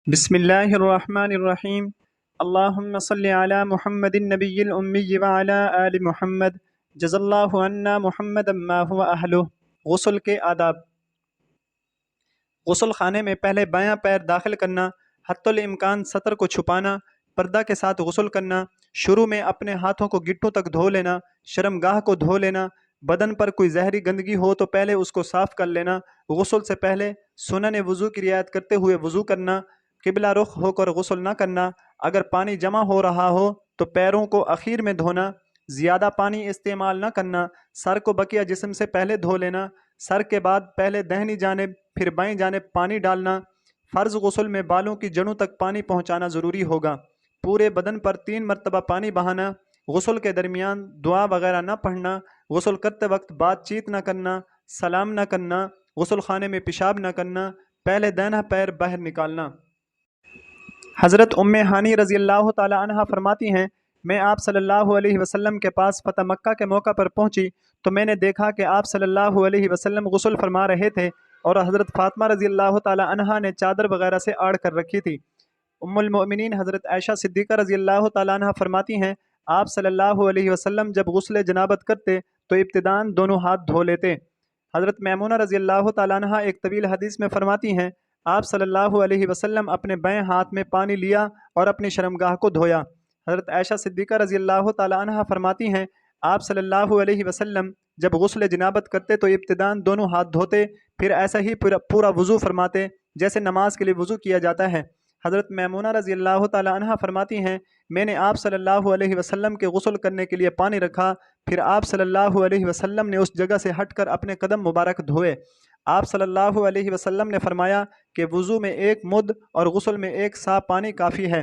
بسم اللہ الرحمن الرحیم۔ اللہم صلی علی محمد النبی الامی وعلی آل محمد جزا اللہ عنا محمد ما هو اہلہ۔ غسل کے آداب۔ غسل خانے میں پہلے بایاں پیر داخل کرنا، حتی الامکان سطر کو چھپانا، پردہ کے ساتھ غسل کرنا، شروع میں اپنے ہاتھوں کو گٹھوں تک دھو لینا، شرمگاہ کو دھو لینا، بدن پر کوئی زہری گندگی ہو تو پہلے اس کو صاف کر لینا، غسل سے پہلے سنن وضو کی رعایت کرتے ہوئے وضو کرنا، قبلہ رخ ہو کر غسل نہ کرنا، اگر پانی جمع ہو رہا ہو تو پیروں کو اخیر میں دھونا، زیادہ پانی استعمال نہ کرنا، سر کو بقیہ جسم سے پہلے دھو لینا، سر کے بعد پہلے دہنی جانب پھر بائیں جانب پانی ڈالنا، فرض غسل میں بالوں کی جڑوں تک پانی پہنچانا ضروری ہوگا، پورے بدن پر 3 مرتبہ پانی بہانا، غسل کے درمیان دعا وغیرہ نہ پڑھنا، غسل کرتے وقت بات چیت نہ کرنا، سلام نہ کرنا، غسل خانے میں پیشاب نہ کرنا، پہلے دائنا پیر باہر نکالنا۔ حضرت ام ہانی رضی اللہ تعالی عنہ فرماتی ہیں، میں آپ صلی اللہ علیہ وسلم کے پاس فتح مکہ کے موقع پر پہنچی تو میں نے دیکھا کہ آپ صلی اللہ علیہ وسلم غسل فرما رہے تھے اور حضرت فاطمہ رضی اللہ تعالی عنہ نے چادر وغیرہ سے آڑ کر رکھی تھی۔ ام المؤمنین حضرت عائشہ صدیقہ رضی اللہ تعالی عنہ فرماتی ہیں، آپ صلی اللہ علیہ وسلم جب غسل جنابت کرتے تو ابتداً دونوں ہاتھ دھو لیتے۔ حضرت میمونہ رضی اللہ تعالی عنہ ایک طویل حدیث میں فرماتی ہیں، آپ صلی اللہ علیہ وسلم اپنے بائیں ہاتھ میں پانی لیا اور اپنی شرمگاہ کو دھویا۔ حضرت عائشہ صدیقہ رضی اللہ تعالی عنہ فرماتی ہیں، آپ صلی اللہ علیہ وسلم جب غسل جنابت کرتے تو ابتداً دونوں ہاتھ دھوتے، پھر ایسا ہی پورا وضو فرماتے جیسے نماز کے لیے وضو کیا جاتا ہے۔ حضرت میمونہ رضی اللہ تعالی عنہ فرماتی ہیں، میں نے آپ صلی اللہ علیہ وسلم کے غسل کرنے کے لیے پانی رکھا، پھر آپ صلی اللہ علیہ وسلم نے اس جگہ سے ہٹ کر اپنے قدم مبارک دھوئے۔ آپ صلی اللہ علیہ وسلم نے فرمایا کہ وضو میں 1 مد اور غسل میں 1 سا پانی کافی ہے۔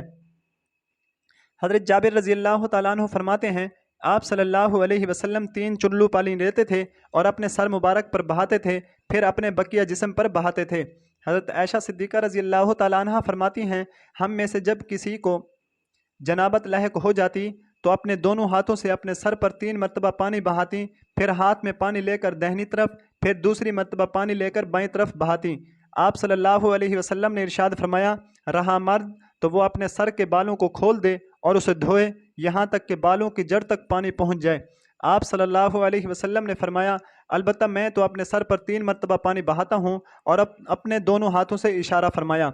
حضرت جابر رضی اللہ تعالیٰ عنہ فرماتے ہیں، آپ صلی اللہ علیہ وسلم 3 چلو پانی لیتے تھے اور اپنے سر مبارک پر بہاتے تھے، پھر اپنے بقیہ جسم پر بہاتے تھے۔ حضرت عائشہ صدیقہ رضی اللہ تعالیٰ عنہ فرماتی ہیں، ہم میں سے جب کسی کو جنابت لاحق ہو جاتی تو اپنے دونوں ہاتھوں سے اپنے سر پر 3 مرتبہ پانی بہاتی، پھر ہاتھ میں پانی لے کر دہنی طرف، پھر دوسری مرتبہ پانی لے کر بائیں طرف بہاتی۔ آپ صلی اللہ علیہ وسلم نے ارشاد فرمایا، رہا مرد تو وہ اپنے سر کے بالوں کو کھول دے اور اسے دھوئے یہاں تک کہ بالوں کی جڑ تک پانی پہنچ جائے۔ آپ صلی اللہ علیہ وسلم نے فرمایا، البتہ میں تو اپنے سر پر 3 مرتبہ پانی بہاتا ہوں، اور اپنے دونوں ہاتھوں سے اشارہ فرمایا۔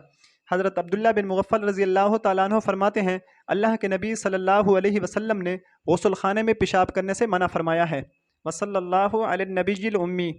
حضرت عبداللہ بن مغفل رضی اللہ تعالیٰ عنہ فرماتے ہیں، اللہ کے نبی صلی اللہ علیہ وسلم نے غسل خانے میں پیشاب کرنے سے منع فرمایا ہے۔ وصلی اللہ علی النبی الامی۔